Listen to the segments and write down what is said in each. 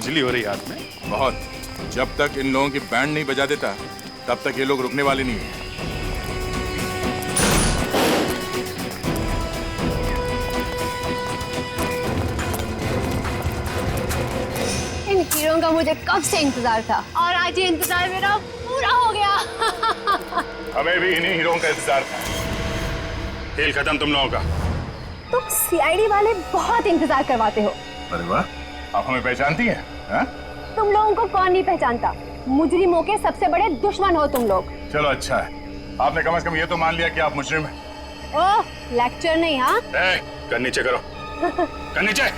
खुजली हो रही है हाथ में। बहुत। जब तक इन लोगों की बैंड नहीं बजा देता तब तक ये लोग रुकने वाले नहीं है। इन हीरों का मुझे कब से इंतजार था और आज ये इंतजार मेरा पूरा हो गया। हमें भी इन्हीं हीरों का इंतजार था। खेल खत्म तुम लोगों का। तुम सीआईडी वाले बहुत इंतजार करवाते हो। अरे वाह, आप हमें पहचानती हैं? हाँ? तुम लोगों को कौन नहीं पहचानता। मुजरिमों के सबसे बड़े दुश्मन हो तुम लोग। चलो अच्छा है, आपने कम से कम ये तो मान लिया कि आप मुजरिम हैं। ओह, लेक्चर नहीं। हाँ, गन नीचे करो। गन नीचे।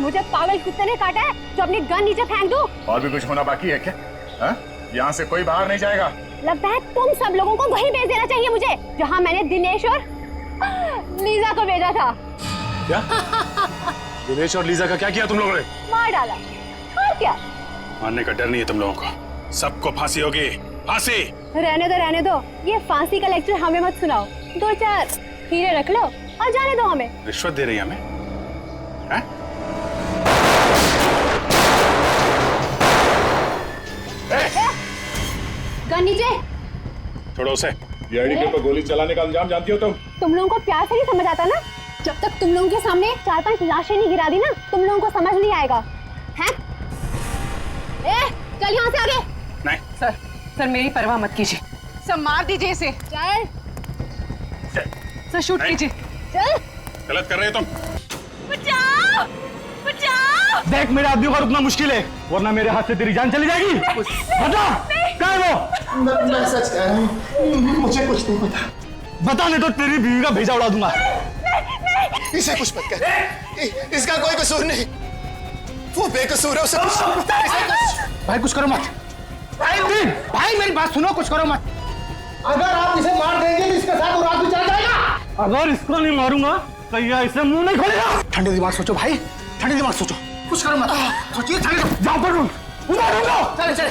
मुझे पागल कुत्ते ने काटा है जो अपनी गन नीचे फेंक दूं। और भी कुछ होना बाकी है क्या? हाँ? यहाँ से कोई बाहर नहीं जाएगा। लगता है तुम सब लोगों को वहीं भेज देना चाहिए मुझे, जहाँ मैंने दिनेश और लीजा को भेजा था। क्या? दिनेश और लीजा का क्या किया तुम लोगों ने? मार डाला। और क्या? मारने का डर नहीं है तुम लोगों को। सबको फांसी होगी, फांसी। रहने दो। ये फांसी का लेक्चर हमें मत सुनाओ। 2-4 हीरे रख लो और जाने दो हमें। रिश्वत दे रही है हमें? हैं? गन नीचे। छोड़ो उसे। सीआईडी के ऊपर गोली चलाने का अंजाम जानती हो तुम? तुम लोगों को प्यार से नहीं समझ आता ना। जब तक तुम लोगों के सामने 4-5 लाशें नहीं गिरा दी ना, तुम लोगों को समझ नहीं आएगा। हैं? चल यहाँ से आगे। नहीं सर मेरी परवाह मत कीजिए। सर मार दीजिए इसे। चल सर शूट कीजिए। चल। गलत कर रहे हो तुम। बचाओ बचाओ। देख, मेरे आदमियों का रुकना मुश्किल है, वरना मेरे हाथ से तेरी जान चली जाएगी। बता कहाँ है वो? मैं सच कह रहा हूँ, मुझे कुछ नहीं पता। बता, नहीं तो तेरी बीवी का भेजा उड़ा दूंगा। इसे कुछ मत कह, इसका कोई कसूर नहीं, वो बेकसूर है। उसे कुछ भाई कुछ करो मत। भाई मेरी बात सुनो, कुछ करो मत। अगर आप इसे मार देंगे तो इसके साथ वो रात भी चल जाएगा। अगर इसको नहीं मारूंगा तो ये इसे मुंह नहीं खोलेगा। ठंडे दिमाग सोचो भाई, ठंडे दिमाग सोचो, कुछ करो मत। सोचिए, जाओ पर उधर चले चले।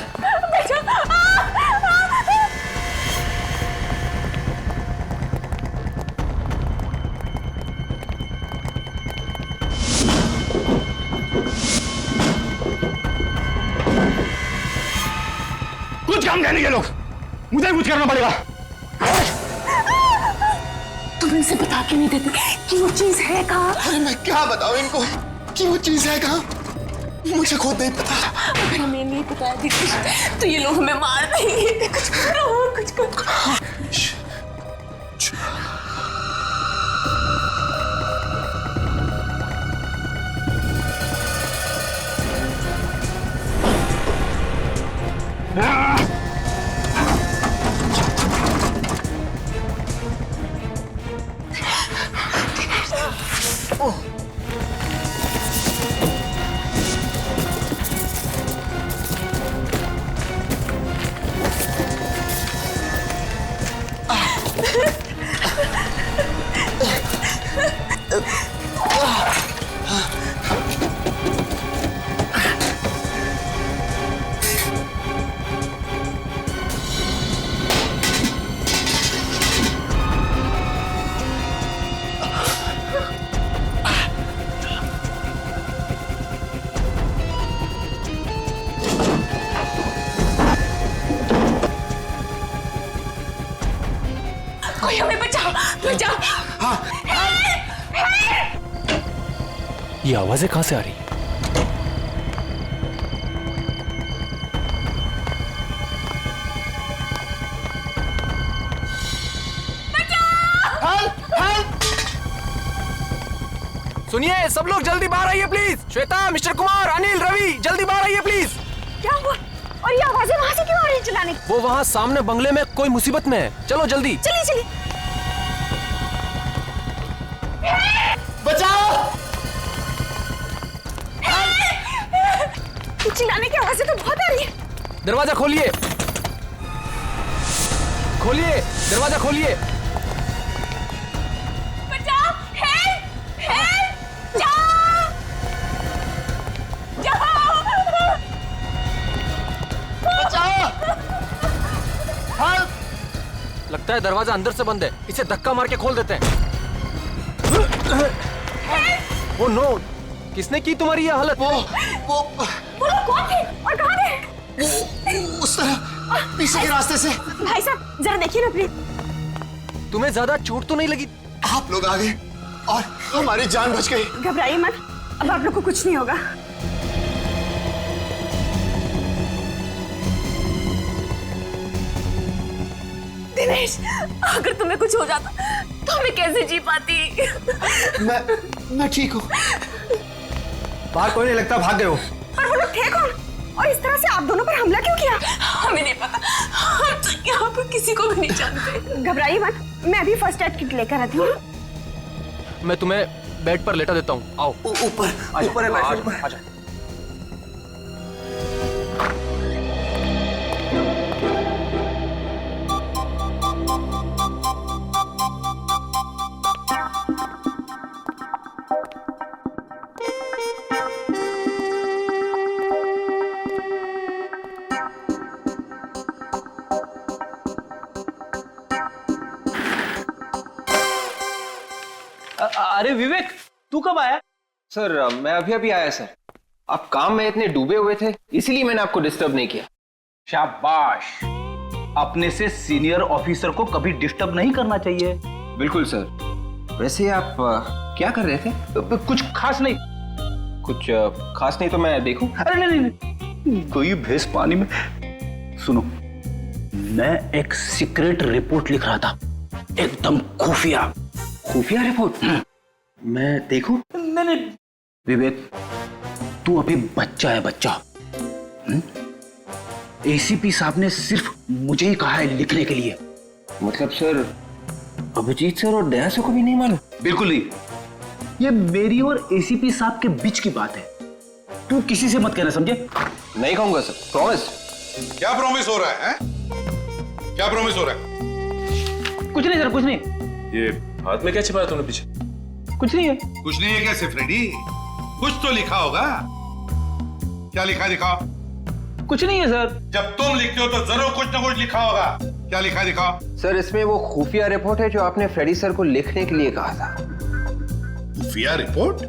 कुछ काम नहीं ये लोग, मुझे कुछ करना पड़ेगा। तुम इनसे बता के नहीं देते कि वो चीज है कहाँ? अरे मैं क्या बताऊं इनको कि वो चीज है कहाँ? मुझे खुद नहीं पता। अगर हमें नहीं पता तो ये लोग हमें मार देंगे। कुछ करो, कुछ करो। कोई हमें बचाओ, बचाओ। ये आवाजें कहां से आ रही? सुनिए सब लोग, जल्दी बाहर आइए प्लीज। श्वेता, मिस्टर कुमार, अनिल, रवि, जल्दी बाहर आइए प्लीज। क्या हुआ? और ये आवाजें वहां से क्यों आ रही है चिल्लाने? वो वहाँ सामने बंगले में कोई मुसीबत में है। चलो जल्दी। चलिए चलिए। बचाओ! चिल्लाने की आवाजें तो बहुत आ रही है। दरवाजा खोलिए, खोलिए दरवाजा खोलिए। बचाओ! हेल्प! हेल्प! जाओ! जाओ! लगता है दरवाजा अंदर से बंद है, इसे धक्का मार के खोल देते हैं। ओ नो, किसने की तुम्हारी ये हालत? वो वो लोग कौन थे और कहाँ थे? उस तरह पीछे के रास्ते से। भाई साहब जरा देखिए ना प्लीज। तुम्हें ज्यादा चोट तो नहीं लगी? आप लोग आ गए और हमारी जान बच गई। घबराइए मत, अब आप लोग को कुछ नहीं होगा। दिनेश, अगर तुम्हें कुछ हो जाता तो मैं कैसे जी पाती? मैं ठीक हूँ। बाहर कोई नहीं लगता, भाग गए हो। पर वो लोग थे कौन? और इस तरह से आप दोनों पर हमला क्यों किया? हमें नहीं पता, हम तो यहाँ पर किसी को भी नहीं जानते। घबराइए मत, मैं अभी फर्स्ट एड किट लेकर आती हूँ। मैं तुम्हें बेड पर लेटा देता हूँ, आओ। ऊपर ऊपर है बेड ऊपर। आजा। अरे विवेक, तू कब आया? सर मैं अभी अभी आया सर। आप काम में इतने डूबे हुए थे इसीलिए मैंने आपको डिस्टर्ब नहीं किया। शाबाश, अपने से सीनियर ऑफिसर को कभी डिस्टर्ब नहीं करना चाहिए। बिल्कुल सर। वैसे आप क्या कर रहे थे? कुछ खास नहीं। कुछ खास नहीं तो मैं देखूं? अरे नहीं नहीं, कोई भैंस पानी में। सुनो, मैं एक सीक्रेट रिपोर्ट लिख रहा था, एकदम खुफिया। खुफिया रिपोर्ट? मैं देखूं? नहीं नहीं विवेक, तू अभी बच्चा है, बच्चा। एसीपी साहब ने सिर्फ मुझे ही कहा है लिखने के लिए। मतलब सर अभिजीत सर और दया सर को भी नहीं मालूम? बिल्कुल नहीं, ये मेरी और एसीपी साहब के बीच की बात है। तू किसी से मत कहना, समझे? नहीं कहूंगा सर, प्रॉमिस। क्या प्रॉमिस हो रहा है? क्या प्रॉमिस हो रहा है? कुछ नहीं सर, कुछ नहीं। ये हाथ में क्या छिपाया तूने पीछे? कुछ नहीं है। कुछ नहीं है कैसे फ्रेडी? कुछ तो लिखा होगा। क्या लिखा दिखाओ? कुछ नहीं है सर। जब तुम लिखते हो तो जरूर कुछ ना कुछ लिखा होगा। क्या लिखा दिखाओ? सर इसमें वो खुफिया रिपोर्ट है जो आपने फ्रेडी सर को लिखने के लिए कहा था। खुफिया रिपोर्ट?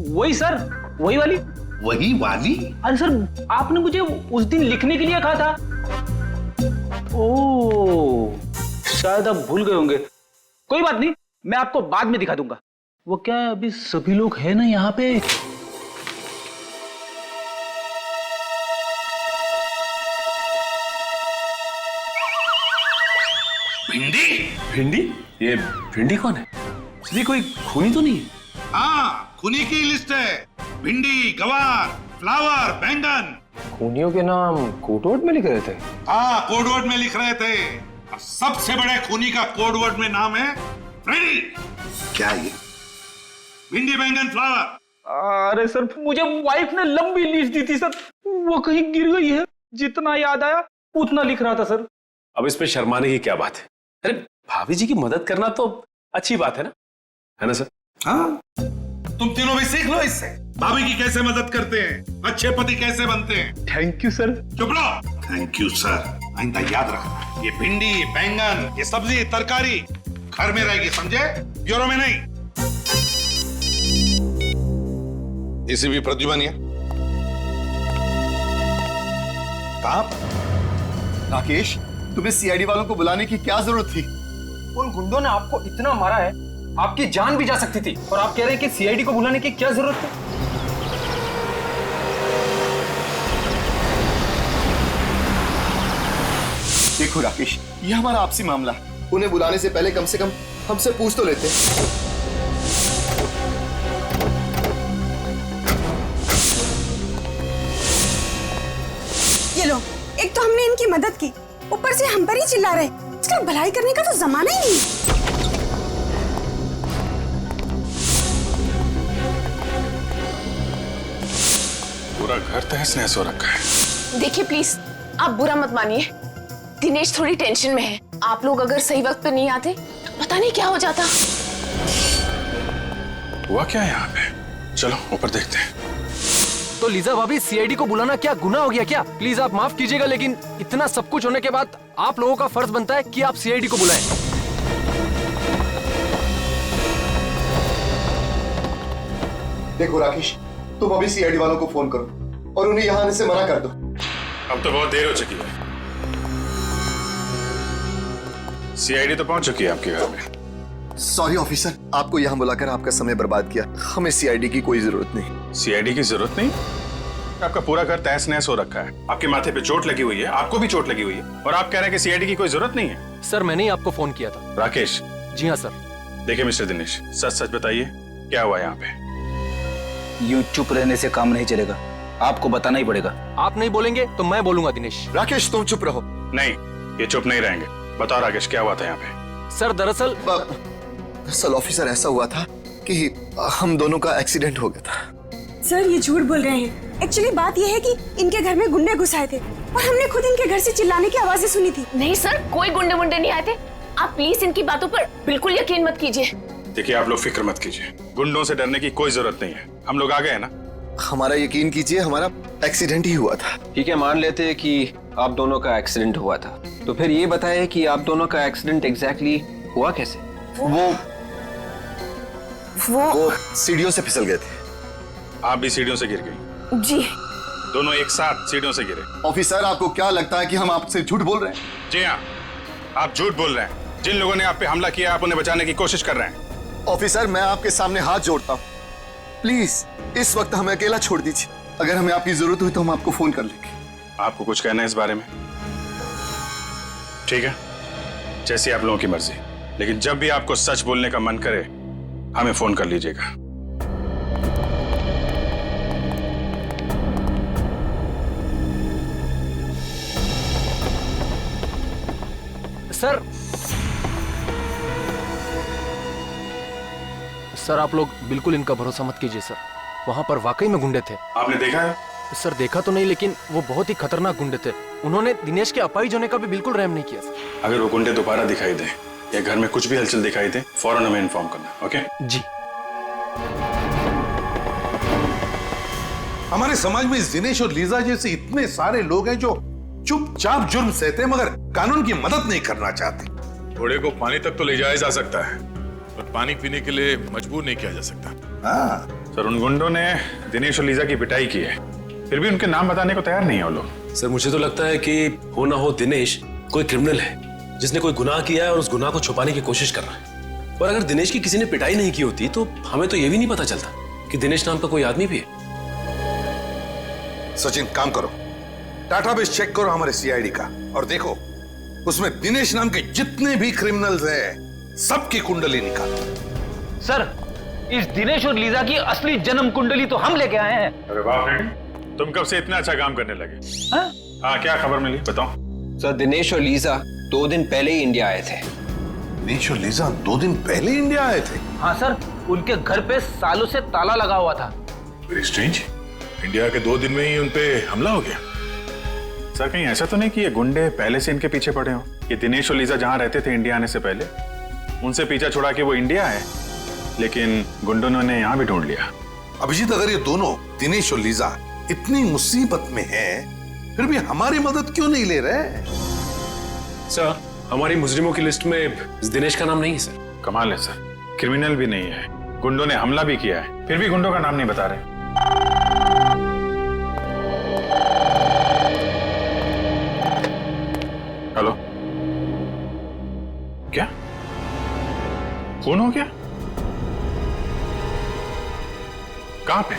वही सर, वही वाली। वही वाली? अरे सर, आपने मुझे उस दिन लिखने के लिए कहा था। ओह, शायद आप भूल गए होंगे। कोई बात नहीं, मैं आपको बाद में दिखा दूंगा। वो क्या है, अभी सभी लोग हैं ना यहाँ पे। भिंडी? भिंडी? ये भिंडी कौन है? ये कोई खूनी तो नहीं? हाँ, खूनी की लिस्ट है। भिंडी, गवार, फ्लावर, बैंगन। खूनियों के नाम कोडवर्ड में लिख रहे थे? हाँ, कोडवर्ड में लिख रहे थे। और सबसे बड़े खूनी का कोडवर्ड में नाम है फ्रेडी। क्या ये? भिंडी, बैंगन, फ्लावर। अरे सर, मुझे वाइफ ने लंबी लिस्ट दी थी सर, वो कहीं गिर गई है। जितना याद आया उतना लिख रहा था सर। अब इसमें शर्माने की क्या बात है? अरे भाभी जी की मदद करना तो अच्छी बात है ना सर? हाँ, तुम तीनों भी सीख लो इससे। भाभी की कैसे मदद करते हैं, अच्छे पति कैसे बनते हैं। Thank you sir. चुप रहो। Thank you sir. आइंदा याद रखना, ये भिंडी, बैंगन, ये सब्जी, तरकारी घर में रहेगी, समझे? ब्यूरो में नहीं। एसीपी प्रद्युमन है। कहाँ? राकेश, तुम्हें सीआईडी वालों को बुलाने की क्या जरूरत थी? उन गुंडों ने आपको इतना मारा है, आपकी जान भी जा सकती थी, और आप कह रहे हैं कि सीआईडी को बुलाने की क्या जरूरत थी? देखो राकेश, ये हमारा आपसी मामला है। उन्हें बुलाने से पहले कम से कम हमसे पूछ तो लेते। ये लो, एक तो हमने इनकी मदद की, ऊपर से हम पर ही चिल्ला रहे। इसका भलाई करने का तो जमाना ही नहीं। पूरा घर तहस नहस हो रखा है। देखिए प्लीज, आप बुरा मत मानिए, दिनेश थोड़ी टेंशन में है। आप लोग अगर सही वक्त पे नहीं आते तो पता नहीं क्या हो जाता। हुआ क्या है यहाँ पे? चलो ऊपर देखते हैं। तो लीजा भाभी, सीआईडी को बुलाना क्या गुनाह हो गया क्या? प्लीज आप माफ कीजिएगा, लेकिन इतना सब कुछ होने के बाद आप लोगों का फर्ज बनता है कि आप सीआईडी को बुलाएं। देखो राकेश, तुम अभी सीआईडी वालों को फोन करो और उन्हें यहाँ आने से मना कर दो। अब तो बहुत देर हो चुकी है। सीआईडी तो पहुंच चुकी है आपके घर में। सॉरी ऑफिसर, आपको यहाँ बुलाकर आपका समय बर्बाद किया। हमें सीआईडी की कोई जरूरत नहीं। सीआईडी की जरूरत नहीं? आपका पूरा घर तहस नहस हो रखा है, आपके माथे पे चोट लगी हुई है, आपको भी चोट लगी हुई है, और आप कह रहे हैं कि सीआईडी की कोई जरूरत नहीं है। सर मैंने ही आपको फोन किया था। राकेश? जी हाँ सर। देखिए मिस्टर दिनेश, सच सच बताइए क्या हुआ यहाँ पे? यूं चुप रहने से काम नहीं चलेगा, आपको बताना ही पड़ेगा। आप नहीं बोलेंगे तो मैं बोलूंगा दिनेश। राकेश तुम चुप रहो। नहीं, ये चुप नहीं रहेंगे। बताओ राकेश, क्या हुआ था यहाँ पे? सर दरअसल ऑफिसर ऐसा हुआ था कि हम दोनों का एक्सीडेंट हो गया था। सर ये झूठ बोल रहे हैं। एक्चुअली बात ये है कि इनके घर में गुंडे घुस आए थे और हमने खुद इनके घर से चिल्लाने की आवाजें सुनी थी। नहीं सर, कोई गुंडे मुंडे नहीं आए थे। आप प्लीज इनकी बातों पर बिल्कुल यकीन मत कीजिए। देखिए आप लोग फिक्र मत कीजिए, गुंडों से डरने की कोई जरूरत नहीं है। हम लोग आ गए ना। हमारा यकीन कीजिए, हमारा एक्सीडेंट ही हुआ था। ठीक है, मान लेते हैं कि आप दोनों का एक्सीडेंट हुआ था, तो फिर ये बताएं कि आप दोनों का एक्सीडेंट एग्जैक्टली हुआ कैसे? वो सीढ़ियों से फिसल गए थे। आप भी सीढ़ियों से गिर गई? जी। दोनों एक साथ सीढ़ियों से गिरे? ऑफिसर आपको क्या लगता है कि हम आपसे झूठ बोल रहे हैं? जी हाँ, आप झूठ बोल रहे हैं। जिन लोगों ने आप पे हमला किया, आप उन्हें बचाने की कोशिश कर रहे हैं। ऑफिसर मैं आपके सामने हाथ जोड़ता हूँ, प्लीज इस वक्त हमें अकेला छोड़ दीजिए। अगर हमें आपकी जरूरत हुई तो हम आपको फोन कर लेंगे। आपको कुछ कहना है इस बारे में? ठीक है, जैसी आप लोगों की मर्जी, लेकिन जब भी आपको सच बोलने का मन करे हमें फोन कर लीजिएगा। सर आप लोग बिल्कुल इनका भरोसा मत कीजिए सर, वहां पर वाकई में गुंडे थे। आपने देखा है? सर देखा तो नहीं, लेकिन वो बहुत ही खतरनाक गुंडे थे। उन्होंने दिनेश के अपाहिज होने का भी बिल्कुल रहम नहीं किया सर। अगर वो गुंडे दोबारा दिखाई दे या घर में कुछ भी हलचल दिखाई दे, फौरन हमें इन्फॉर्म करना। ओके जी। हमारे समाज में दिनेश और लीजा जैसे इतने सारे लोग हैं जो चुपचाप जुर्म सहते हैं मगर कानून की मदद नहीं करना चाहते। घोड़े को पानी तक तो ले जाया जा सकता है, पर पानी पीने के लिए मजबूर नहीं किया जा सकता। हाँ सर, उन गुंडों ने दिनेश और लीजा की पिटाई की है, फिर भी उनके नाम बताने को तैयार नहीं है वो लोग। सर मुझे तो लगता है कि हो ना हो दिनेश कोई क्रिमिनल है जिसने कोई गुनाह किया है और उस गुनाह को छुपाने की कोशिश कर रहा है। और अगर दिनेश की किसी ने पिटाई नहीं की होती तो हमें तो ये भी नहीं पता चलता कि दिनेश नाम का कोई आदमी भी है। सचिन काम करो, डाटाबेस चेक करो हमारे सीआईडी का और देखो उसमें दिनेश नाम के जितने भी क्रिमिनल्स हैं सबकी कुंडली निकालो। सर इस दिनेश और लीजा की असली जन्म कुंडली तो हम लेके आए हैं। अरे वाह फ्रेंड, तुम कब से इतना अच्छा काम करने लगे? हाँ क्या खबर मिली बताओ। सर दिनेश और लीजा 2 दिन पहले ही इंडिया आए थे। दिनेश और लीजा 2 दिन पहले इंडिया आए थे? हाँ सर, उनके घर पे सालों से ताला लगा हुआ था। वेरी स्ट्रेंज, इंडिया के 2 दिन में ही उनपे हमला हो गया। सर कहीं ऐसा तो नहीं कि ये गुंडे पहले से इनके पीछे पड़े हो? ये दिनेश और लीजा जहां रहते थे इंडिया आने से पहले, उनसे पीछा छुड़ा के वो इंडिया है, लेकिन गुंडों ने यहाँ भी ढूंढ लिया। अभिजीत, अगर ये दोनों दिनेश और लीजा इतनी मुसीबत में हैं, फिर भी हमारी मदद क्यों नहीं ले रहे? सर हमारी मुजरिमों की लिस्ट में दिनेश का नाम नहीं है सर। कमाल है सर, क्रिमिनल भी नहीं है, गुंडों ने हमला भी किया है, फिर भी गुंडों का नाम नहीं बता रहे। हेलो, क्या फोन हो गया? कहां पे?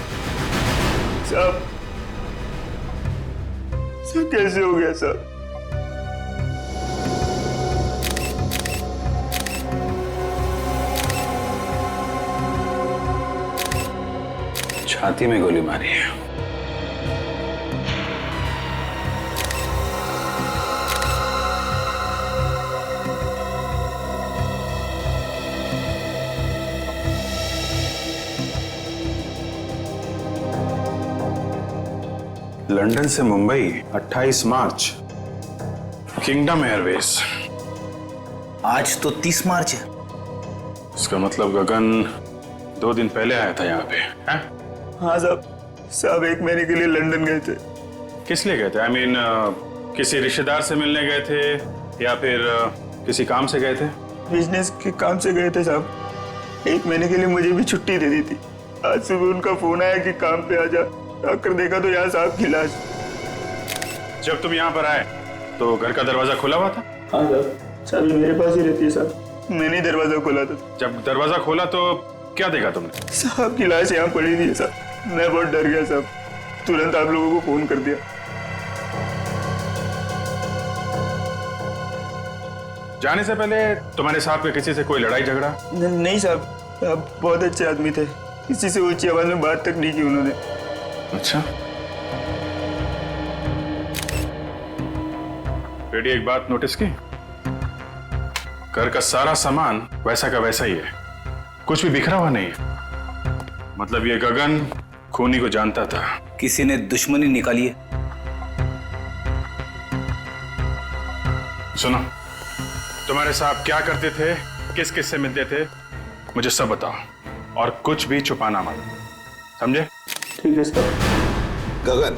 सब कैसे हो गया सर? छाती में गोली मारी है। लंदन से मुंबई 28 मार्च, किंगडम एयरवेज। आज तो 30 मार्च है। इसका मतलब गगन 2 दिन पहले आया था यहाँ पे, हैं? हाँ साहब, सब 1 महीने के लिए लंदन गए थे। किस लिए गए थे? आई मीन किसी रिश्तेदार से मिलने गए थे या फिर किसी काम से गए थे? बिजनेस के काम से गए थे साहब। 1 महीने के लिए मुझे भी छुट्टी दे दी थी। आज सुबह उनका फोन आया कि काम पे आ जा। आकर देखा तो यहाँ साहब की लाश। जब तुम यहाँ पर आए तो घर का दरवाजा खुला हुआ था? हाँ साहब, चाबी मेरे पास ही रहती है साहब, मैंने ही दरवाजा खोला था। जब दरवाजा खोला तो क्या देखा तुमने? साहब की लाश यहाँ पड़ी थी साहब। मैं बहुत डर गया साहब, तुरंत आप लोगों को फोन कर दिया। जाने से पहले तुम्हारे साहब के किसी से कोई लड़ाई झगड़ा? नहीं साहब, आप बहुत अच्छे आदमी थे, किसी से ऊंची आवाज में बात तक नहीं की उन्होंने। अच्छा, बेटी एक बात नोटिस की? घर का सारा सामान वैसा का वैसा ही है, कुछ भी बिखरा हुआ नहीं है। मतलब ये गगन खूनी को जानता था। किसी ने दुश्मनी निकाली है। सुनो, तुम्हारे साहब क्या करते थे, किस किस से मिलते थे, मुझे सब बताओ, और कुछ भी छुपाना मत, समझे? ठीक है सर। गगन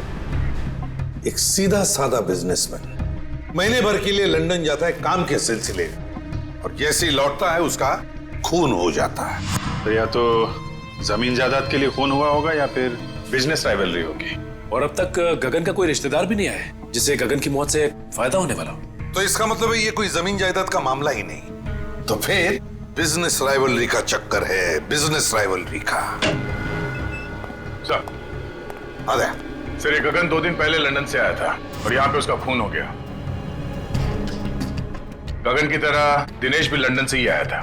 एक सीधा साधा बिजनेसमैन, महीने भर के लिए लंदन जाता है काम के सिलसिले, और जैसे ही लौटता है उसका खून हो जाता है। तो या तो जमीन जायदाद के लिए खून हुआ होगा या फिर बिजनेस राइवलरी होगी। और अब तक गगन का कोई रिश्तेदार भी नहीं आया है जिससे गगन की मौत से फायदा होने वाला हो। तो इसका मतलब है ये कोई जमीन जायदाद का मामला ही नहीं, तो फिर बिजनेस राइवलरी का चक्कर है, बिजनेस राइवलरी का। सर, अरे सर, ये गगन 2 दिन पहले लंदन से आया था और यहाँ पे उसका खून हो गया। गगन की तरह दिनेश भी लंदन से ही आया था।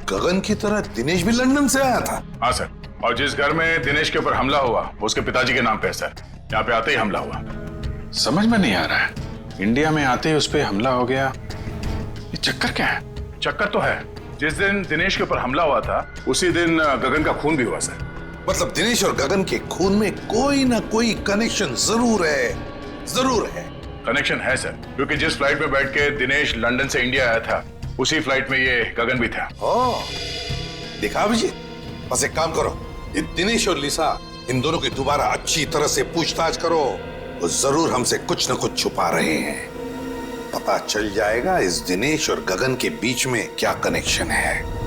गगन की तरह दिनेश भी लंदन से आया था? हाँ सर, और जिस घर में दिनेश के ऊपर हमला हुआ वो उसके पिताजी के नाम पे है सर। यहाँ पे आते ही हमला हुआ। समझ में नहीं आ रहा है, इंडिया में आते ही उस पर हमला हो गया, ये चक्कर क्या है? चक्कर तो है, जिस दिन दिनेश के ऊपर हमला हुआ था उसी दिन गगन का खून भी हुआ सर। मतलब दिनेश और गगन के खून में कोई ना कोई कनेक्शन जरूर है, जरूर है। कनेक्शन है सर, क्योंकि जिस फ्लाइट में बैठ के दिनेश लंदन से इंडिया आया था उसी फ्लाइट में ये गगन भी था। देखा अभिजीत, बस एक काम करो, ये दिनेश और लिसा इन दोनों की दोबारा अच्छी तरह से पूछताछ करो, वो जरूर हमसे कुछ न कुछ छुपा रहे हैं। पता चल जाएगा इस दिनेश और गगन के बीच में क्या कनेक्शन है।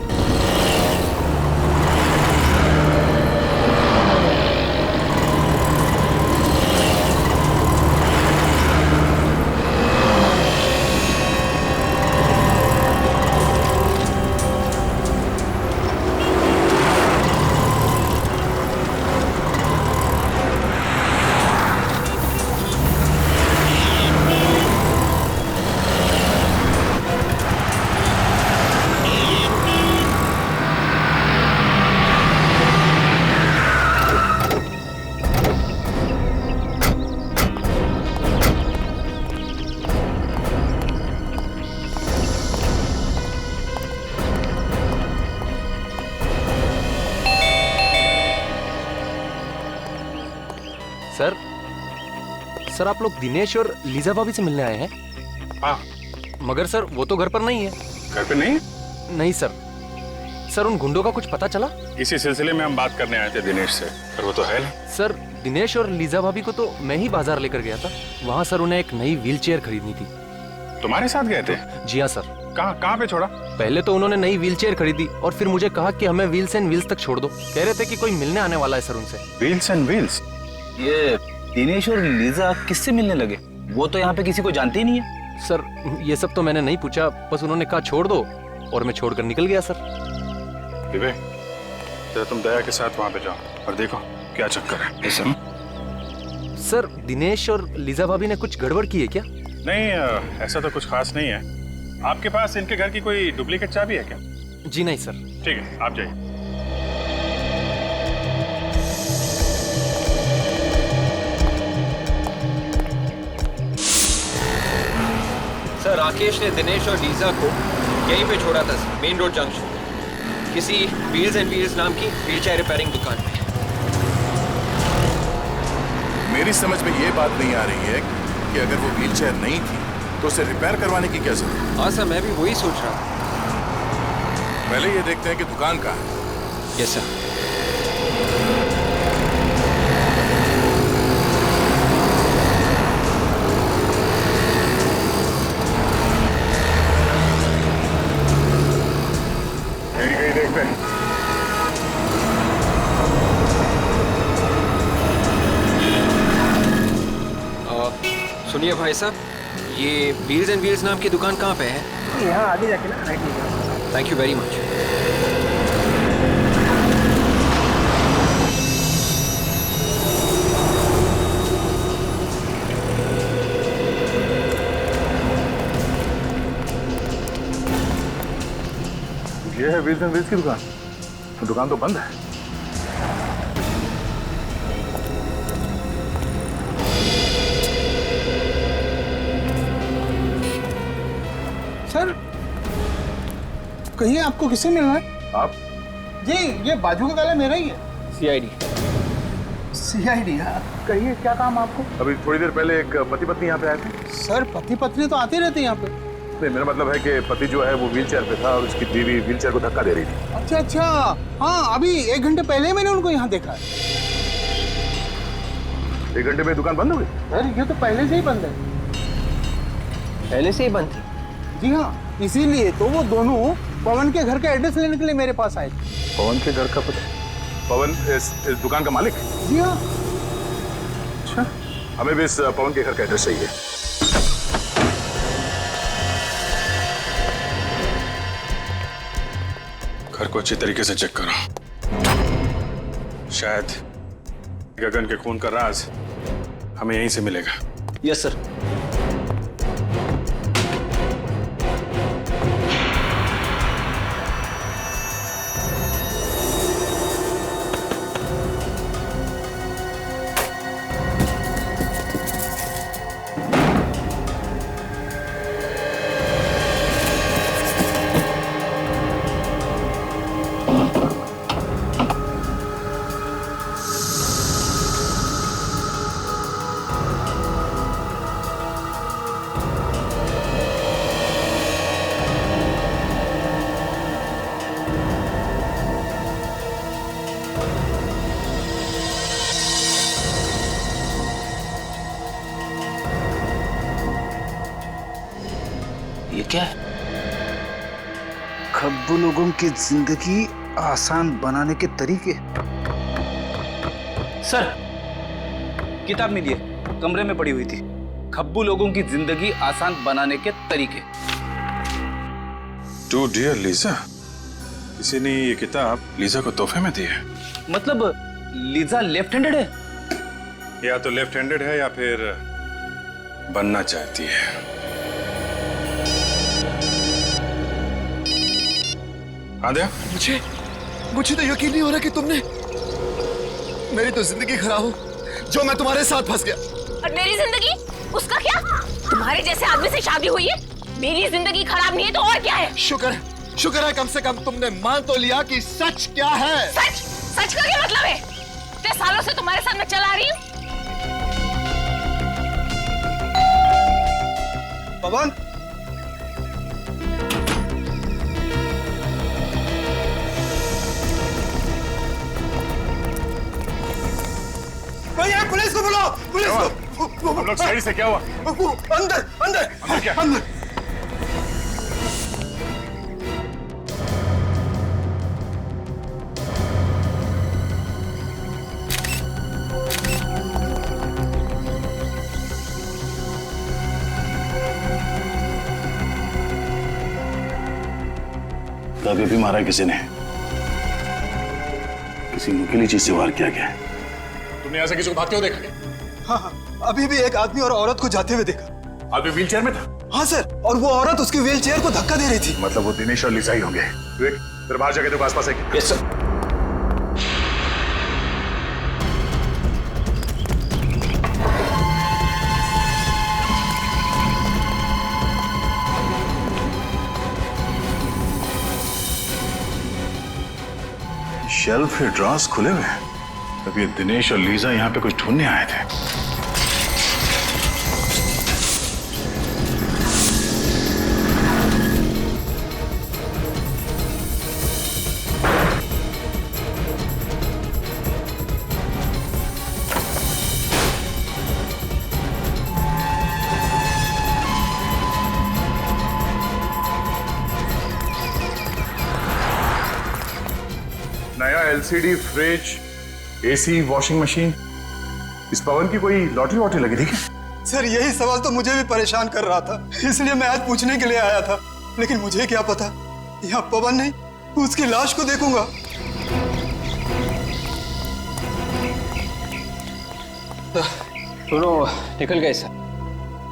सर, आप लोग दिनेश और लीजा भाभी से मिलने आए हैं? हाँ। मगर सर वो तो घर पर नहीं है। घर पे नहीं? नहीं सर। सर उन गुंडों का कुछ पता चला? इसी सिलसिले में हम बात करने आए थे दिनेश से, पर वो तो है नहीं। सर दिनेश और लीजा भाभी को तो मैं ही बाजार लेकर गया था। वहाँ सर उन्हें एक नई व्हील चेयर खरीदनी थी। तुम्हारे साथ गए थे? जी हाँ सर। कहाँ पे छोड़ा? पहले तो उन्होंने नई व्हील चेयर खरीदी और फिर मुझे कहा कि हमें व्हील्स एंड व्हील्स तक छोड़ दो। कह रहे थे कि कोई मिलने आने वाला है सर उनसे। Wheels and wheels? ये दिनेश और लीजा किससे मिलने लगे? वो तो यहाँ पे किसी को जानते ही नहीं है। सर ये सब तो मैंने नहीं पूछा, बस उन्होंने कहा छोड़ दो और मैं छोड़कर निकल गया सर। दिव्य, तो तुम दया के साथ वहाँ पे जाओ और देखो क्या चक्कर है। सर दिनेश और लीजा भाभी ने कुछ गड़बड़ की है क्या? नहीं, ऐसा तो कुछ खास नहीं है। आपके पास इनके घर की कोई डुप्लीकेट चाबी है क्या? जी नहीं सर। ठीक है, आप जाइए। सर राकेश ने दिनेश और लीजा को यहीं पे छोड़ा था, मेन रोड जंक्शन, किसी व्हील्स एंड व्हील्स नाम की व्हील चेयर रिपेयरिंग दुकान में। मेरी समझ में ये बात नहीं आ रही है कि अगर वो व्हील चेयर नहीं थी तो उसे रिपेयर करवाने की क्या जरूरत? हाँ सर, मैं भी वही सोच रहा हूँ। पहले ये देखते हैं कि दुकान कहाँ है। Yes sir. देखते हैं। सुनिए भाई साहब, ये व्हील्स एंड व्हील्स नाम की दुकान कहाँ पे है? यहाँ आगे जाके ना राइट लीजिए। Thank you very much. ये है व्हील्स एंड व्हील्स की दुकान। तो दुकान तो बंद है। सर कहिए आपको किससे मिलना है? आप? जी ये बाजू का गाला मेरा ही है। CID। CID? कहिए क्या काम आपको? अभी थोड़ी देर पहले एक पति पत्नी यहाँ पे आए थे। सर पति पत्नी तो आते रहते हैं यहाँ पे। नहीं, मेरा मतलब है कि पति जो है वो व्हीलचेयर पे था और उसकी बीवी व्हीलचेयर को धक्का दे रही थी। अच्छा अच्छा, हाँ अभी 1 घंटे पहले मैंने उनको यहाँ देखा है। 1 घंटे में दुकान बंद हो गई? सर ये तो पहले से ही बंद है। पहले से ही बंद थी? जी हाँ, इसीलिए तो वो दोनों पवन के घर का एड्रेस लेने के लिए मेरे पास आए थे। पवन के घर का पता? पवन इस दुकान का मालिक? जी हाँ। अच्छा, हमें भी इस पवन के घर का एड्रेस चाहिए। घर को अच्छी तरीके से चेक करो। शायद गगन के खून का राज हमें यहीं से मिलेगा। Yes sir. ये क्या है? खब्बू लोगों की जिंदगी आसान बनाने के तरीके। सर किताब मिली है, कमरे में पड़ी हुई थी। खब्बू लोगों की जिंदगी आसान बनाने के तरीके। टू डियर लीजा, किसी ने ये किताब लीजा को तोहफे में दी है। मतलब लीजा लेफ्ट हैंडेड है? या तो लेफ्ट हैंडेड है या फिर बनना चाहती है। आद्या, मुझे तो यकीन नहीं हो रहा कि तुमने मेरी तो जिंदगी खराब हो, जो मैं तुम्हारे साथ फंस गया। और मेरी जिंदगी? उसका क्या? तुम्हारे जैसे आदमी से शादी हुई है, मेरी जिंदगी खराब नहीं है तो और क्या है? शुक्र है कम से कम तुमने मान तो लिया कि सच क्या है। सच का क्या मतलब है? इतने सालों से तुम्हारे साथ मैं चला रही हूँ। पवन, पुलिस को बुलाओ, पुलिस को। हम लोग साइड से क्या हुआ? अंदर अंदर क्या? अंदर। अभी भी मारा किसी ने, किसी नुकीली चीज से वार किया गया है। तुमने यहाँ से किसी को भागते हुए देखा क्या? हाँ, अभी भी एक आदमी और औरत को जाते हुए देखा। आदमी व्हीलचेयर में था? हाँ सर, और वो औरत उसकी व्हीलचेयर को धक्का दे रही थी। मतलब वो दिनेश और लीजा ही होंगे। विवेक, तेरे बाहर जाके देखो आसपास है क्या? Yes sir. शेल्फ के ड्रॉर्स खुले हुए हैं। तब ये दिनेश और लीजा यहाँ पे कुछ ढूंढने आए थे। नया LCD fridge, AC, washing machine. इस पवन की कोई लॉटरी वॉटरी लगी थी क्या? सर यही सवाल तो मुझे भी परेशान कर रहा था, इसलिए मैं आज पूछने के लिए आया था। लेकिन मुझे क्या पता यहाँ पवन नहीं, उसकी लाश को देखूंगा। दोनों निकल गए सर।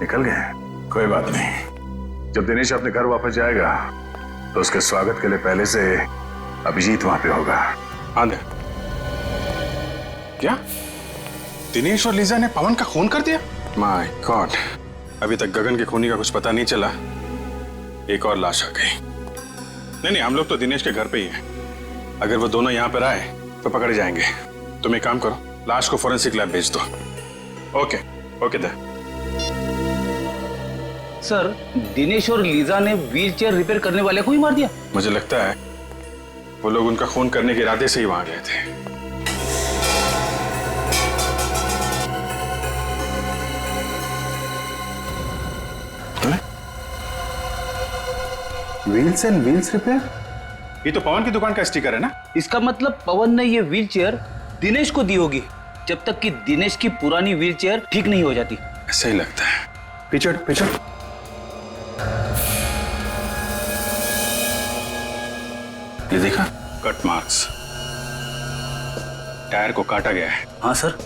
निकल गए? कोई बात नहीं। जब दिनेश अपने घर वापस जाएगा तो उसके स्वागत के लिए पहले से अभिजीत वहां पे होगा। हाँ दे। क्या दिनेश और लीजा ने पवन का खून कर दिया? माय गॉड, अभी तक गगन के खूनी का कुछ पता नहीं चला, एक और लाश आ गई। नहीं, हम लोग तो दिनेश के घर पे ही हैं। अगर वो दोनों यहाँ पर आए तो पकड़े जाएंगे। तुम एक काम करो, लाश को फोरेंसिक लैब भेज दो। ओके ओके दे। सर, दिनेश और लीजा ने व्हीलचेयर रिपेयर करने वाले को ही मार दिया। मुझे लगता है वो लोग उनका खून करने के इरादे से ही वहां गए थे। Wheels and wheels repair? ये तो पवन की दुकान का स्टिकर है ना? इसका मतलब पवन ने ये व्हीलचेयर दिनेश को दी होगी, जब तक कि दिनेश की पुरानी व्हीलचेयर ठीक नहीं हो जाती। ऐसा ही लगता है। पीछे पीछे। ये देखा, कट मार्क्स, टायर को काटा गया है। हाँ सर,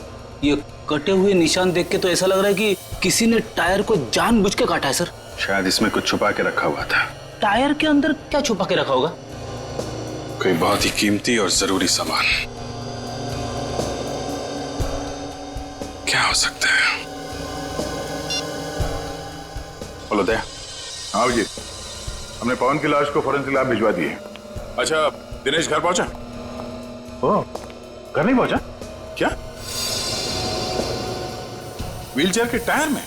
ये कटे हुए निशान देख के तो ऐसा लग रहा है कि किसी ने टायर को जानबूझ के काटा है सर। शायद इसमें कुछ छुपा के रखा हुआ था। टायर के अंदर क्या छुपा के रखा होगा? कोई बहुत ही कीमती और जरूरी सामान। क्या हो सकता है? बोलो दया। हाँ जी, हमने पवन की लाश को फोरेंसिक लैब भिजवा दी है। अच्छा, दिनेश घर पहुंचा? ओह, घर नहीं पहुंचा? क्या? व्हीलचेयर के टायर में?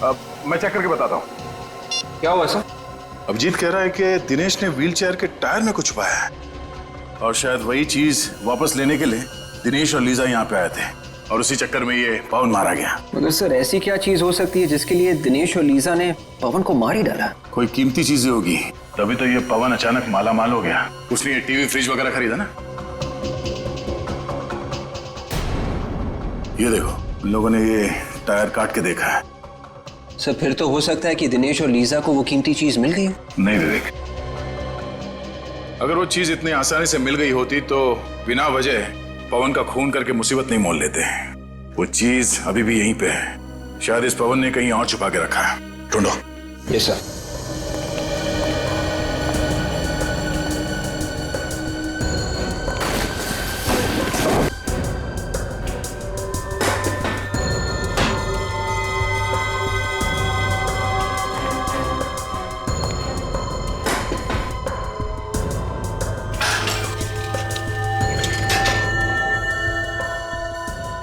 अब मैं चेक करके बताता हूं। क्या हुआ सर? अभिजीत कह रहा है कि दिनेश ने व्हीलचेयर के टायर में कुछ छुपाया है और शायद वही चीज वापस लेने के लिए दिनेश और लीजा यहाँ पे आए थे और उसी चक्कर में ये पवन मारा गया। मगर सर ऐसी क्या चीज हो सकती है जिसके लिए दिनेश और लीजा ने पवन को मार ही डाला? कोई कीमती चीजें होगी, तभी तो ये पवन अचानक माला माल हो गया। उसने ये टीवी फ्रिज वगैरह खरीदा ना। ये देखो, उन लोगों ने ये टायर काट के देखा है। सर फिर तो हो सकता है कि दिनेश और लीजा को वो कीमती चीज मिल गई। नहीं विवेक, अगर वो चीज इतनी आसानी से मिल गई होती तो बिना वजह पवन का खून करके मुसीबत नहीं मोल लेते। वो चीज अभी भी यहीं पे है। शायद इस पवन ने कहीं और छुपा के रखा है। ढूंढो। Yes sir.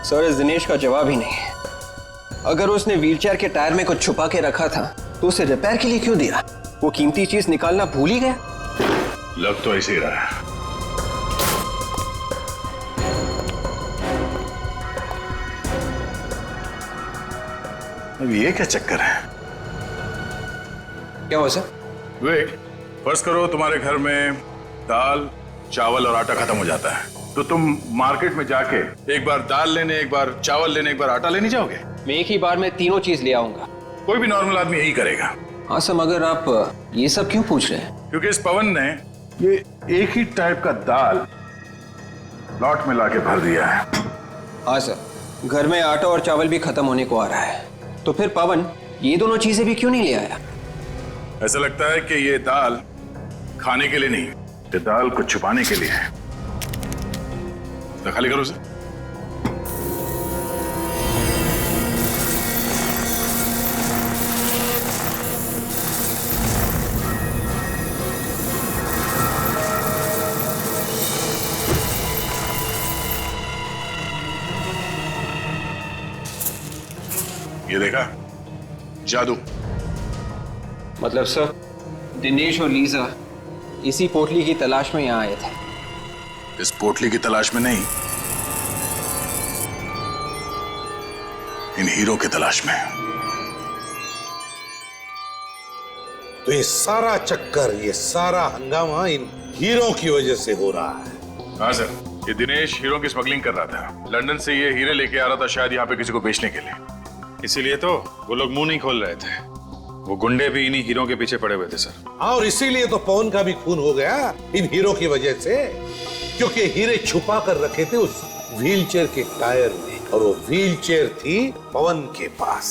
सर इस दिनेश का जवाब ही नहीं। अगर उसने व्हीलचेयर के टायर में कुछ छुपा के रखा था तो उसे रिपेयर के लिए क्यों दिया? वो कीमती चीज निकालना भूल ही गया। लग तो ऐसे ही रहा है। अब ये क्या चक्कर है? क्या हुआ सर? विवेक, फर्ज करो तुम्हारे घर में दाल, चावल और आटा खत्म हो जाता है, तो तुम मार्केट में जाके एक बार दाल लेने, एक बार चावल लेने, एक बार आटा लेने जाओगे? मैं एक ही बार में तीनों चीज ले आऊंगा। कोई भी नॉर्मल आदमी यही करेगा। हाँ सर, मगर आप ये सब क्यों पूछ रहे हैं? क्योंकि इस पवन ने ये एक ही टाइप का दाल लॉट में लाके भर दिया है। हाँ सर, घर में आटा और चावल भी खत्म होने को आ रहा है, तो फिर पवन ये दोनों चीजें भी क्यों नहीं ले आया? ऐसा लगता है कि ये दाल खाने के लिए नहीं, ये दाल को छुपाने के लिए है। तो खाली करो उसे। ये देखा, जादू। मतलब सर दिनेश और लीजा इसी पोटली की तलाश में यहाँ आए थे? इस पोटली की तलाश में नहीं, इन हीरो की तलाश में। तो ये सारा चक्कर, ये सारा हंगामा इन हीरो की वजह से हो रहा है। हाँ सर, ये दिनेश हीरो की स्मगलिंग कर रहा था। लंदन से ये हीरे लेके आ रहा था, शायद यहाँ पे किसी को बेचने के लिए। इसीलिए तो वो लोग मुंह नहीं खोल रहे थे। वो गुंडे भी इन्हीं हीरो के पीछे पड़े हुए थे सर। हाँ, और इसीलिए तो पवन का भी खून हो गया इन हीरो की वजह से, क्योंकि हीरे छुपा कर रखे थे उस व्हीलचेयर के टायर में, और वो व्हीलचेयर थी पवन के पास।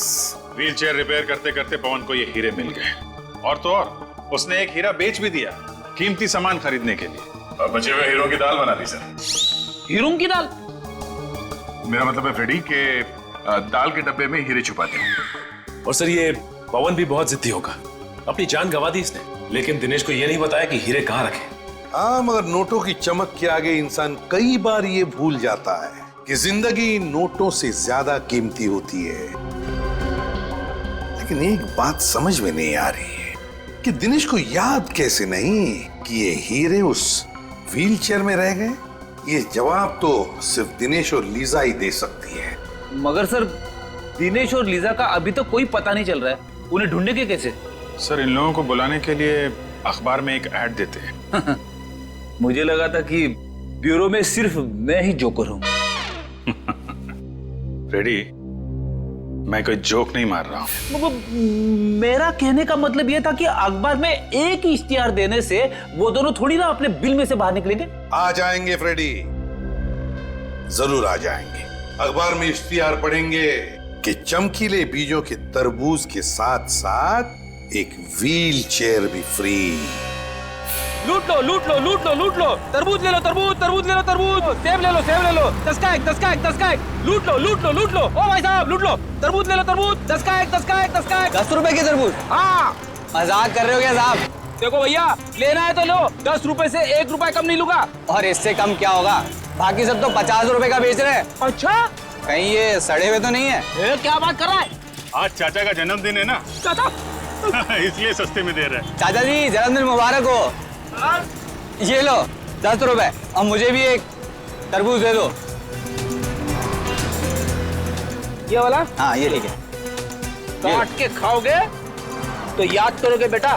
व्हीलचेयर रिपेयर करते करते पवन को ये हीरे मिल गए, और तो और उसने एक हीरा बेच भी दिया कीमती सामान खरीदने के लिए, और बचे हुए हीरो की दाल बना दी सर। हीरों की दाल? मेरा मतलब है फ्रेडी के दाल के डब्बे में हीरे छुपाते हैं। और सर ये पवन भी बहुत जिद्दी होगा, अपनी जान गंवा दी इसने, लेकिन दिनेश को ये नहीं बताया कि हीरे कहाँ रखे। हाँ, मगर नोटों की चमक के आगे इंसान कई बार ये भूल जाता है कि जिंदगी नोटों से ज्यादा कीमती होती है। लेकिन एक बात समझ में नहीं आ रही है कि दिनेश को याद कैसे नहीं कि ये हीरे उस व्हीलचेयर में रह गए। ये जवाब तो सिर्फ दिनेश और लीजा ही दे सकती है। मगर सर दिनेश और लीजा का अभी तो कोई पता नहीं चल रहा है, उन्हें ढूंढेंगे कैसे? सर इन लोगों को बुलाने के लिए अखबार में एक ऐड देते हैं। मुझे लगा था कि ब्यूरो में सिर्फ मैं ही जोकर हूं। फ्रेडी, मैं कोई जोक नहीं मार रहा हूं। मेरा कहने का मतलब यह था कि अखबार में एक ही इश्तिहार देने से वो दोनों थोड़ी ना अपने बिल में से बाहर निकलेंगे। आ जाएंगे फ्रेडी, जरूर आ जाएंगे। अखबार में इश्तिहार पढ़ेंगे कि चमकीले बीजों के तरबूज के साथ साथ एक व्हील चेयर भी फ्री। लूट लो लूट लो लूट लो लूट लो, तरबूज ले लो तरबूज, तरबूज ले लो तरबूज, सेब ले लो सेब ले लो, 10 का एक 10 का एक 10 का एक, लूट लो लूट लो लूट लो। ओ भाई साहब लूट लो, तरबूज ले लो तरबूज, 10 का एक 10 का एक 10 का एक। 10 रुपए की तरबूज? हाँ। मजाक कर रहे हो क्या साहब? देखो भैया, लेना है तो लो, 10 रुपए से 1 रुपया कम नहीं लूंगा। और इससे कम क्या होगा? बाकी सब तो 50 रुपए का बेच रहे हैं। अच्छा, कहीं ये सड़े हुए तो नहीं है? क्या बात कर रहा है? आज चाचा का जन्मदिन है ना, चाचा इसलिए सस्ते में दे रहे हैं। चाचा जी जन्मदिन मुबारक हो। ये लो 10 रुपए, और मुझे भी एक तरबूज दे दो। ये वाला? हाँ ये ठीक है। काट के खाओगे तो याद करोगे बेटा।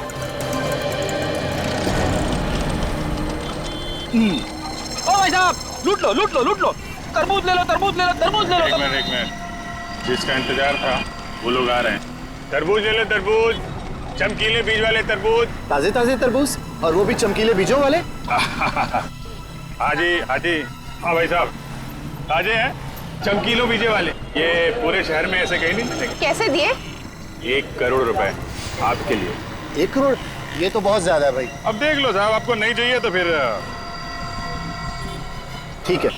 ओ भाई साहब लूट लो लूट लो लूट लो, तरबूज ले लो तरबूज ले लो तरबूज ले लो। एक मिनट, जिसका इंतजार था वो लोग आ रहे हैं। तरबूज ले लो तरबूज, चमकीले बीज वाले तरबूज। ताजे ताजे तरबूज, और वो भी चमकीले बीजों वाले। हाजी हाजी, हाँ भाई साहब ताजे हैं, चमकीलों बीजे वाले। ये पूरे शहर में ऐसे कहीं नहीं मिलेंगे। कैसे दिए? 1 करोड़ रुपए आपके लिए। 1 करोड़? ये तो बहुत ज्यादा है भाई। अब देख लो साहब, आपको नहीं चाहिए तो फिर ठीक है।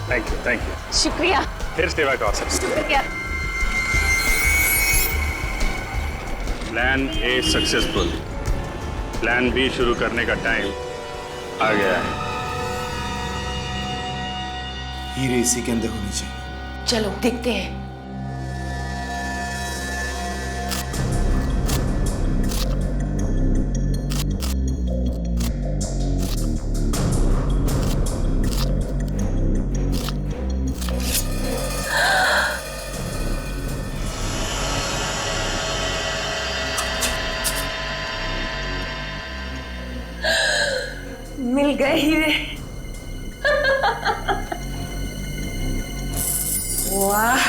Thank you. शुक्रिया। फिर सेवा का अवसर। शुक्रिया। Plan A successful, plan B शुरू करने का टाइम आ गया है। हीरे इसी के अंदर होनी चाहिए। चलो देखते हैं। मिल गए हीरे। वाह,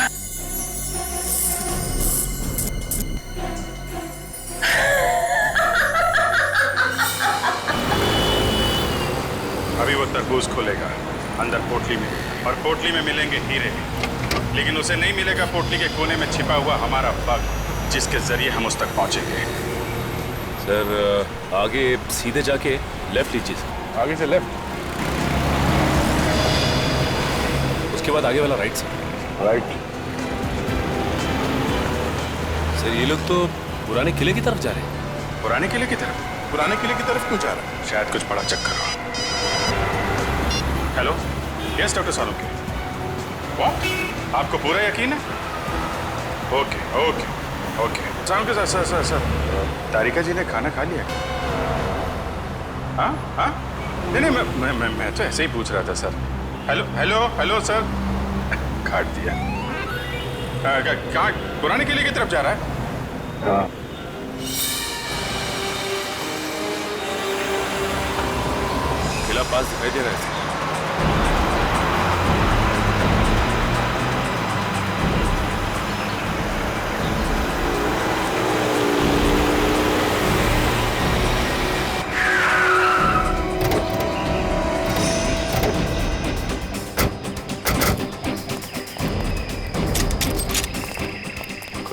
अभी वो तरबूज खोलेगा अंदर पोटली में, और पोटली में मिलेंगे हीरे भी, लेकिन उसे नहीं मिलेगा पोटली के कोने में छिपा हुआ हमारा बग, जिसके जरिए हम उस तक पहुंचेंगे। सर आगे सीधे जाके लेफ्ट लीजिए सर। आगे से लेफ्ट, उसके बाद आगे वाला राइट सर। राइट। सर ये लोग तो पुराने किले की तरफ जा रहे हैं। पुराने किले की तरफ? पुराने किले की तरफ क्यों जा रहा है? शायद कुछ बड़ा चक्कर हो। Hello, yes doctor Salunke. What? आपको पूरा यकीन है? Okay okay okay. Salunke sir sir sir sir, Tarika ji ने खाना खा लिया? हाँ हाँ, नहीं नहीं, मैं तो ऐसे ही पूछ रहा था sir. Hello hello hello sir, काट दिया। कहाँ? पुराने किले की तरफ जा रहा है? हाँ। किला पास दिखाई दे रहा है।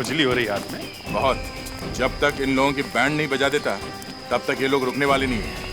खुजली हो रही है हाथ में। बहुत। जब तक इन लोगों की बैंड नहीं बजा देता तब तक ये लोग रुकने वाले नहीं है।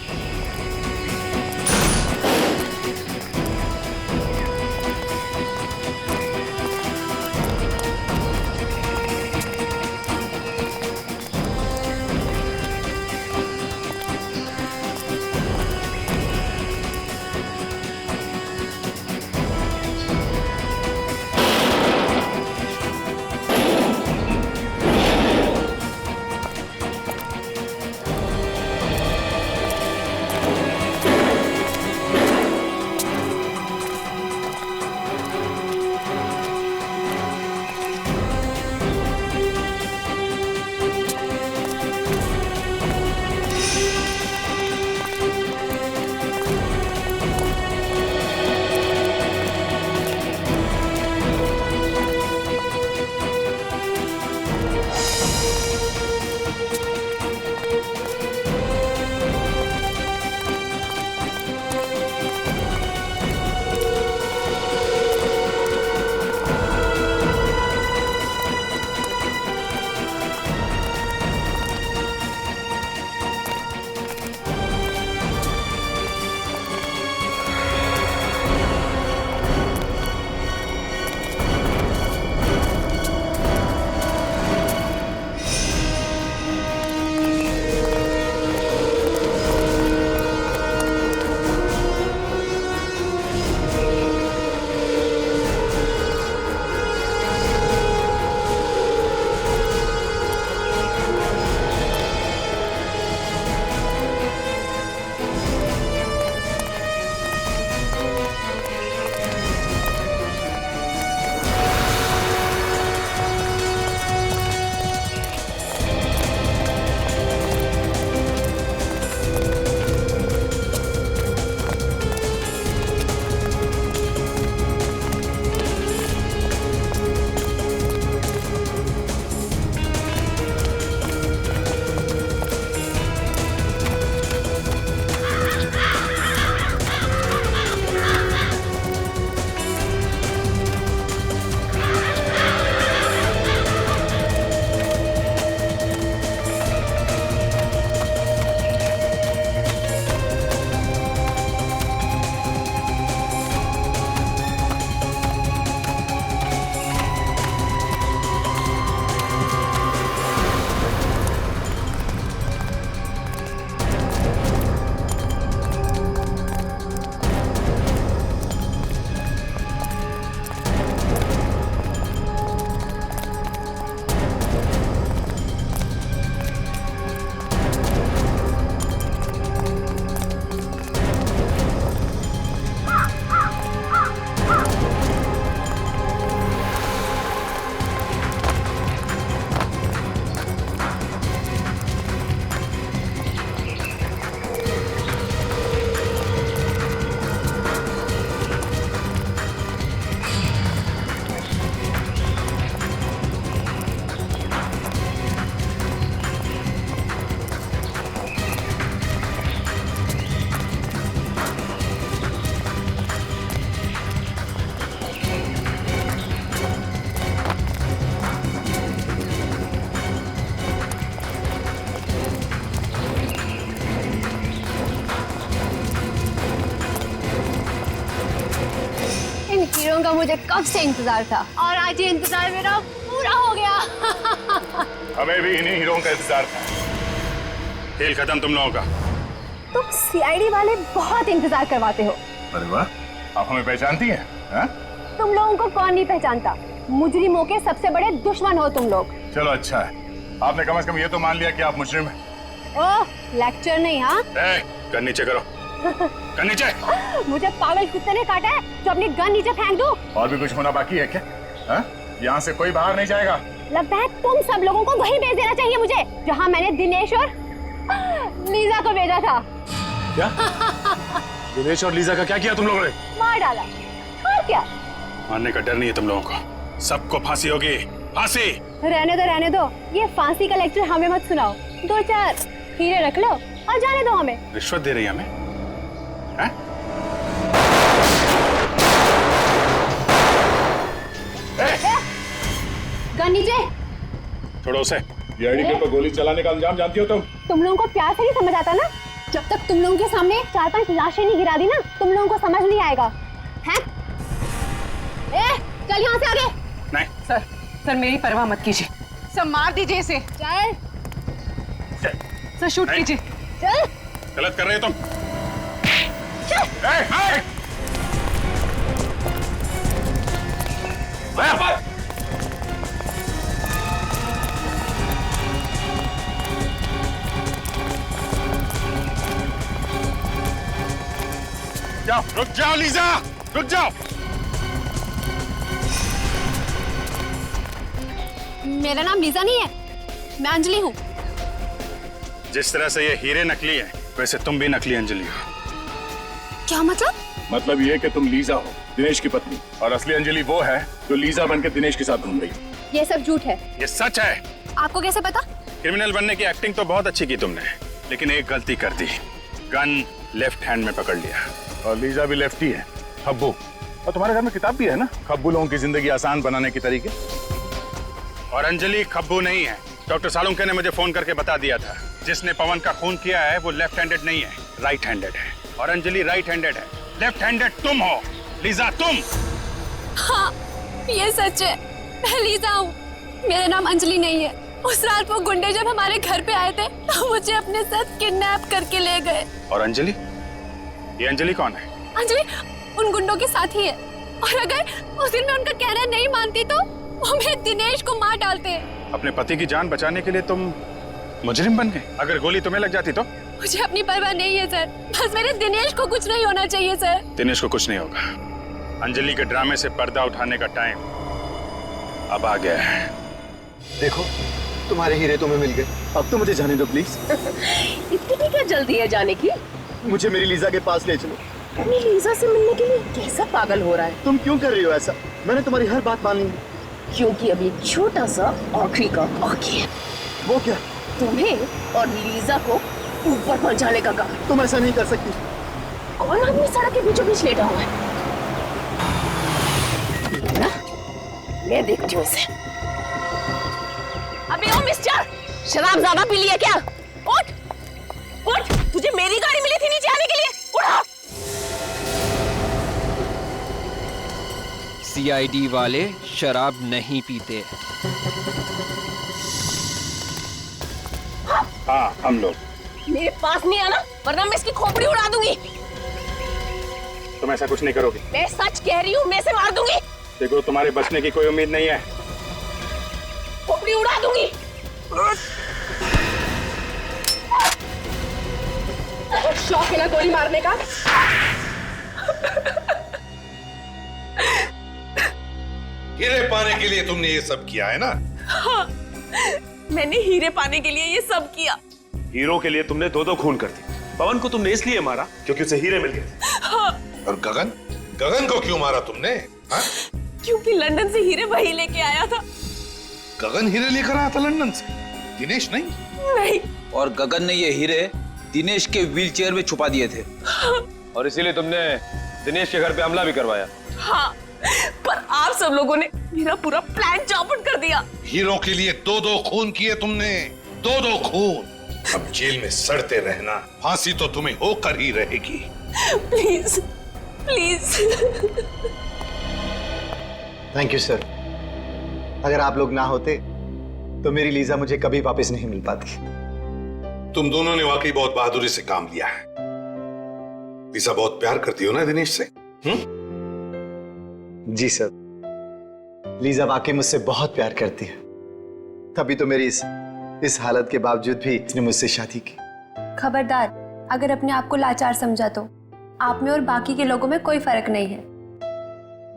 हीरो का मुझे कब से इंतजार था और आज ये इंतजार मेरा पूरा हो गया। हमें भी इन्हीं हीरों का इंतजार था। खेल खत्म तुम लोगों का। तुम सीआईडी वाले बहुत इंतजार करवाते हो। अरे वाह, आप हमें पहचानती हैं? हाँ? तुम लोगों को कौन नहीं पहचानता, मुजरिमों के सबसे बड़े दुश्मन हो तुम लोग। चलो अच्छा है, आपने कम से कम ये तो मान लिया कि आप मुजरिम हैं। ओह, लेक्चर नहीं। हाँ, गन नीचे करो। गन नीचे। मुझे पागल कुत्ते ने काटा है तो अपनी गन नीचे फेंक दूं। और भी कुछ होना बाकी है क्या? यहाँ से कोई बाहर नहीं जाएगा। लगता है तुम सब लोगों को वहीं भेज देना चाहिए मुझे जहाँ मैंने दिनेश और लीजा को भेजा था। क्या? दिनेश और लीजा का क्या किया तुम लोगों ने? मार डाला। और क्या? मारने का डर नहीं है तुम लोगों को। सबको फांसी होगी, फांसी। रहने दो, ये फांसी का लेक्चर हमें मत सुनाओ। 2-4 हीरे रख लो और जाने दो हमें। रिश्वत दे रही है हमें? गन नीचे। छोड़ो उसे। सीआईडी के ऊपर गोली चलाने का अंजाम जानती हो तुम लोगों को प्यार से नहीं समझ आता ना? जब तक तुम लोगों के सामने 4-5 लाशें नहीं गिरा दी ना, तुम लोगों को समझ नहीं आएगा। हैं? चल यहाँ से आगे। नहीं सर मेरी परवाह मत कीजिए। सर मार दीजिए इसे। चल सर शूट कीजिए। चल। गलत कर रहे हो तुम। जाओ, रुक जाओ लीजा, रुक जाओ। मेरा नाम लीजा नहीं है, मैं अंजलि हूँ। जिस तरह से ये हीरे नकली है, वैसे तुम भी नकली अंजलि हो। क्या मतलब? मतलब ये कि तुम लीजा हो, दिनेश की पत्नी, और असली अंजलि वो है जो लीजा बनकर दिनेश के साथ घूम रही है। ये सब झूठ है। ये सच है। आपको कैसे पता? क्रिमिनल बनने की एक्टिंग तो बहुत अच्छी की तुमने, लेकिन एक गलती कर दी, गन लेफ्ट हैंड में पकड़ लिया। और लीजा भी लेफ्टी है, खब्बू। और तुम्हारे घर में किताब भी है ना, खब्बू लोगों की जिंदगी आसान बनाने के तरीके। और अंजलि खब्बू नहीं है। डॉक्टर सालुंके ने मुझे फोन करके बता दिया था, जिसने पवन का खून किया है वो लेफ्ट हैंडेड नहीं है, राइट हैंडेड है। और अंजलि राइट हैंडेड है, लेफ्ट हैंडेड तुम हो लीजा, तुम। हाँ, ये सच है, मैं लीजा हूँ। मेरा नाम अंजलि नहीं है। उस रात वो गुंडे जब हमारे घर पे आए थे तो मुझे अपने साथ किडनैप करके ले गए। और अंजलि? ये अंजलि कौन है? अंजलि उन गुंडों के साथ ही है, और अगर उस दिन मैं उनका कहना नहीं मानती तो वो मेरे दिनेश को मार डालते। अपने पति की जान बचाने के लिए तुम मुजरिम बन गए? अगर गोली तुम्हें लग जाती तो? मुझे अपनी परवाह नहीं है सर, बस मेरे दिनेश को कुछ नहीं होना चाहिए सर। दिनेश को कुछ नहीं होगा। अंजलि के ड्रामे से पर्दा उठाने का टाइम अब आ गया है। देखो, तुम्हारे हीरे तुम्हें मिल गए, अब तो मुझे जाने दो प्लीज। इतनी क्या जल्दी है जाने की? मुझे मेरी लीजा के पास ले चलो। अपनी लीजा से मिलने के लिए कैसा पागल हो रहा है? तुम क्यों कर रही हो ऐसा? मैंने तुम्हारी हर बात मान ली। क्योंकि अभी छोटा सा आखिरी का बाकी है। वो क्या? तुम्हें और लीजा को ऊपर पहुंचाने का काम। तुम ऐसा नहीं कर सकती। कौन आदमी सड़क के बीचों बीच लेटा हुआ है? ना? मैं देखती हूँ इसे। अबे ओ मिस्टर, शराब ज्यादा पी लिया क्या? उठ, उठ, तुझे मेरी गाड़ी मिली थी नीचे आने के लिए, उठा। सीआईडी वाले शराब नहीं पीते। हाँ, हम लोग। मेरे पास नहीं आना, वरना मैं इसकी खोपड़ी उड़ा दूंगी। तुम ऐसा कुछ नहीं करोगे। मैं सच कह रही हूँ, मैं इसे मार दूंगी। देखो, तुम्हारे बचने की कोई उम्मीद नहीं है। खोपड़ी उड़ा दूंगी। शौक है ना गोली मारने का? हीरे पाने के लिए तुमने ये सब किया है ना? हाँ, मैंने हीरे पाने के लिए ये सब किया। हीरो के लिए तुमने 2-2 खून कर दी। पवन को तुमने इसलिए मारा क्योंकि उसे हीरे मिल गए। हाँ। और गगन? गगन को क्यों मारा तुमने? हाँ? क्योंकि लंदन से हीरे वही लेके आया था। गगन हीरे लेकर आया था लंदन से, दिनेश नहीं? नहीं। और गगन ने ये हीरे दिनेश के व्हीलचेयर में छुपा दिए थे। हाँ। और इसीलिए तुमने दिनेश के घर पे हमला भी करवाया। हाँ, पर आप सब लोगों ने मेरा पूरा प्लान चौपट कर दिया। हीरो के लिए 2-2 खून किए तुमने, 2-2 खून। अब जेल में सड़ते रहना, फांसी तो तुम्हें होकर ही रहेगी। Please, please. Thank you sir. अगर आप लोग ना होते तो मेरी लीजा मुझे कभी वापस नहीं मिल पाती। तुम दोनों ने वाकई बहुत बहादुरी से काम लिया है। लीजा बहुत प्यार करती हो ना दिनेश से? जी सर, लीजा वाकई मुझसे बहुत प्यार करती है, तभी तो मेरी इस हालत के बावजूद भी इसने मुझसे शादी की। खबरदार, अगर अपने आप को लाचार समझा तो आप में और बाकी के लोगों में कोई फर्क नहीं है।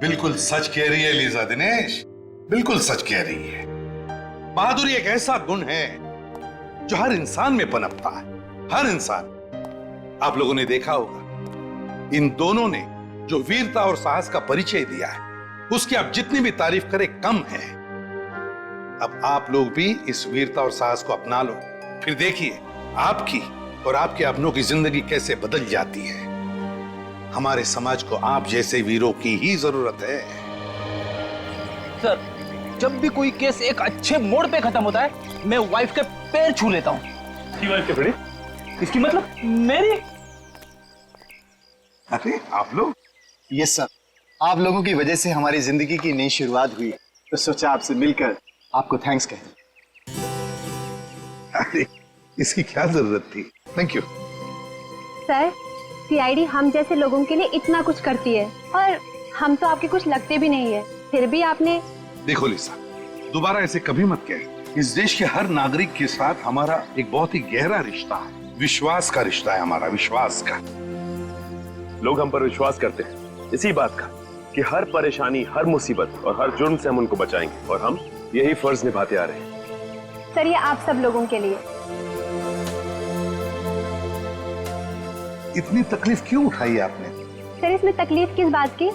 बिल्कुल सच कह रही है लीजा दिनेश, बिल्कुल सच कह रही है। बहादुरी एक ऐसा गुण है जो हर इंसान में पनपता है, हर इंसान। आप लोगों ने देखा होगा, इन दोनों ने जो वीरता और साहस का परिचय दिया है, उसकी आप जितनी भी तारीफ करें कम है। अब आप लोग भी इस वीरता और साहस को अपना लो, फिर देखिए आपकी और आपके अपनों की जिंदगी कैसे बदल जाती है। हमारे समाज को आप जैसे वीरों की ही जरूरत है। सर, जब भी कोई केस एक अच्छे मोड़ पे खत्म होता है मैं वाइफ के पैर छू लेता हूँ। की वाइफ के बड़ी? इसकी मतलब मेरी। अरे आप लोग? यस सर, आप लोगों की वजह से हमारी जिंदगी की नई शुरुआत हुई, तो सोचा आपसे मिलकर आपको थैंक्स कहें। अरे इसकी क्या जरूरत थी? Thank you. सर, सीआईडी हम जैसे लोगों के लिए इतना कुछ करती है और हम तो आपके कुछ लगते भी नहीं है, फिर भी आपने। देखो लिसा, दोबारा ऐसे कभी मत कहे। इस देश के हर नागरिक के साथ हमारा एक बहुत ही गहरा रिश्ता है, विश्वास का रिश्ता है हमारा, विश्वास का। लोग हम पर विश्वास करते हैं इसी बात का कि हर परेशानी, हर मुसीबत और हर जुर्म से हम उनको बचाएंगे, और हम यही फर्ज निभाते आ रहे हैं। सर, ये आप सब लोगों के लिए। इतनी तकलीफ क्यों उठाई आपने? सर, इसमें तकलीफ किस बात की?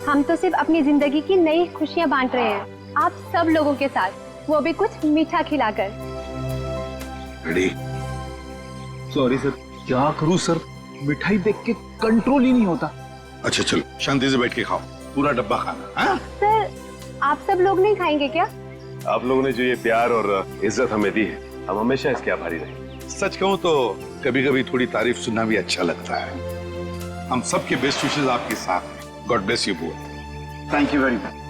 हम तो सिर्फ अपनी जिंदगी की नई खुशियां बांट रहे हैं आप सब लोगों के साथ, वो भी कुछ मीठा खिलाकर। रेडी? सॉरी सर, क्या करूं सर, मिठाई देख के कंट्रोल ही नहीं होता। अच्छा चलो, शांति से बैठ के खाओ, पूरा डब्बा खाना। हाँ? सर, आप सब लोग नहीं खाएंगे क्या? आप लोगों ने जो ये प्यार और इज्जत हमें दी है, हम हमेशा इसके आभारी रहेंगे। सच कहूं तो कभी कभी थोड़ी तारीफ सुनना भी अच्छा लगता है। हम सबके बेस्ट विशेस आपके साथ हैं। God bless you both. Thank you very much.